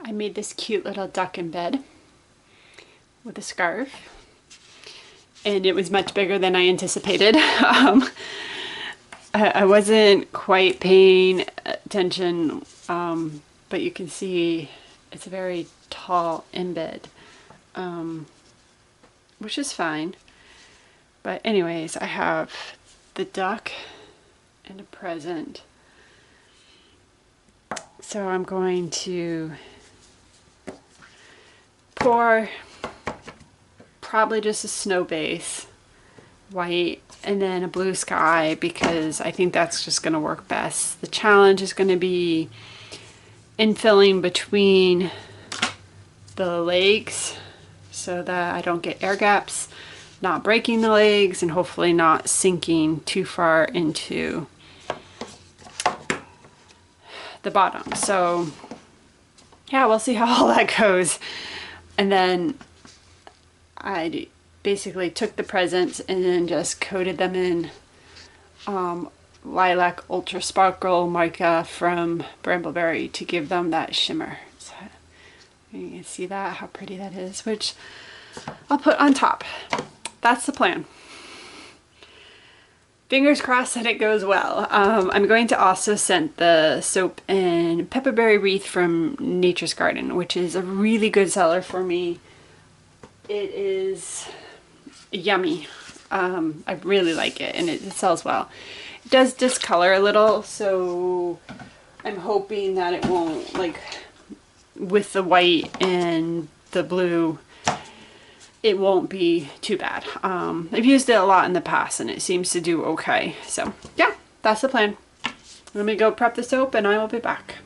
I made this cute little duck in bed with a scarf, and it was much bigger than I anticipated. I wasn't quite paying attention, but you can see it's a very tall embed, which is fine. But anyways, I have the duck and a present. So I'm going to pour probably just a snow base, white, and then a blue sky, because I think that's just going to work best. The challenge is going to be infilling between the legs so that I don't get air gaps, not breaking the legs, and hopefully not sinking too far into the bottom. So yeah, we'll see how all that goes. And then I basically took the presents and then just coated them in Lilac Ultra Sparkle mica from Brambleberry to give them that shimmer. So you can see that, how pretty that is, which I'll put on top. That's the plan. Fingers crossed that it goes well. I'm going to also scent the soap and Pepperberry Wreath from Nature's Garden, which is a really good seller for me. It is yummy. I really like it, and it sells well. It does discolor a little, so I'm hoping that it won't, like with the white and the blue, it won't be too bad. I've used it a lot in the past and it seems to do okay. So yeah, that's the plan. Let me go prep the soap and I will be back.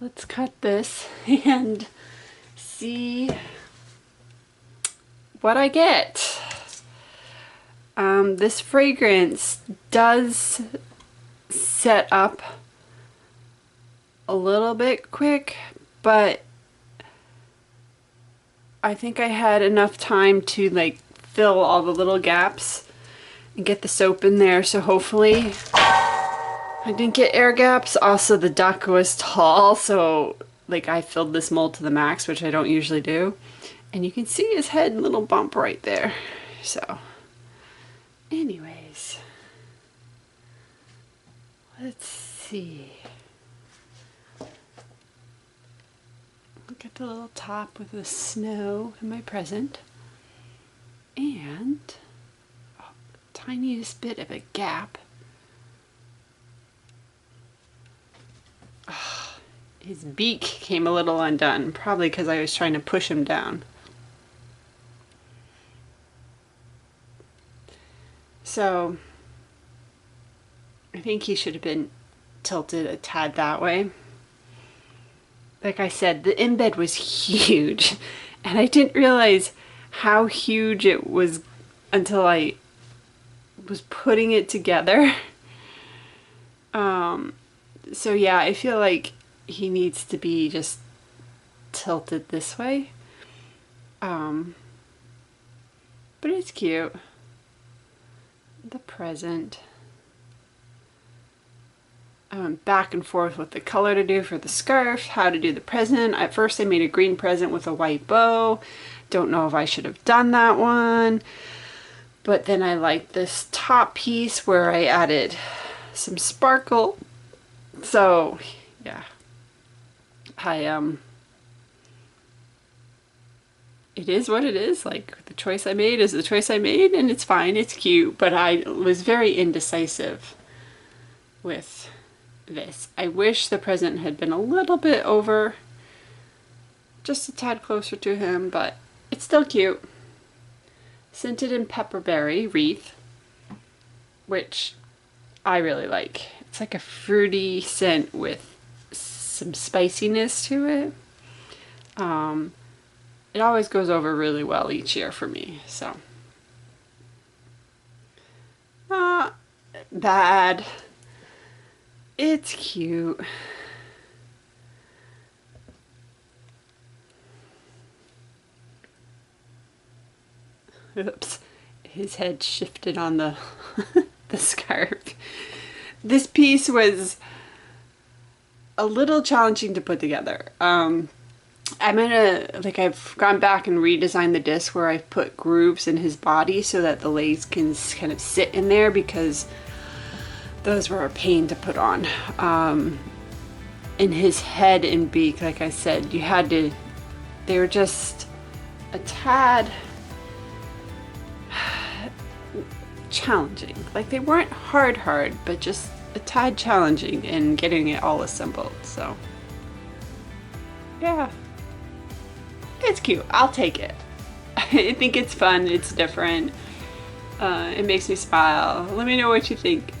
Let's cut this and see what I get. This fragrance does set up a little bit quick, but I think I had enough time to like fill all the little gaps and get the soap in there, so hopefully I didn't get air gaps. Also, the duck was tall, so like I filled this mold to the max, which I don't usually do. And you can see his head little bump right there. So anyways, let's see. Look at the little top with the snow in my present. And tiniest bit of a gap. Oh, his beak came a little undone, probably because I was trying to push him down. So I think he should have been tilted a tad that way. Like I said, the embed was huge, and I didn't realize how huge it was until I was putting it together. So yeah, I feel like he needs to be just tilted this way. But it's cute. The present. I went back and forth with the color to do for the scarf, how to do the present. At first I made a green present with a white bow. Don't know if I should have done that one. But then I liked this top piece where I added some sparkle. So yeah, it is what it is. Like, the choice I made is the choice I made, and it's fine, it's cute, but I was very indecisive with this. I wish the present had been a little bit over, just a tad closer to him, but it's still cute. Scented in pepperberry wreath, which I really like. It's like a fruity scent with some spiciness to it. It always goes over really well each year for me, so. Not bad. It's cute. Oops, his head shifted on the the scarf. This piece was a little challenging to put together. I've gone back and redesigned the disc where I've put grooves in his body so that the legs can kind of sit in there, because those were a pain to put on. In his head and beak, like I said, they were just a tad challenging. Like, they weren't hard, but just a tad challenging in getting it all assembled. So yeah, it's cute. I'll take it. I think it's fun. It's different. It makes me smile. Let me know what you think.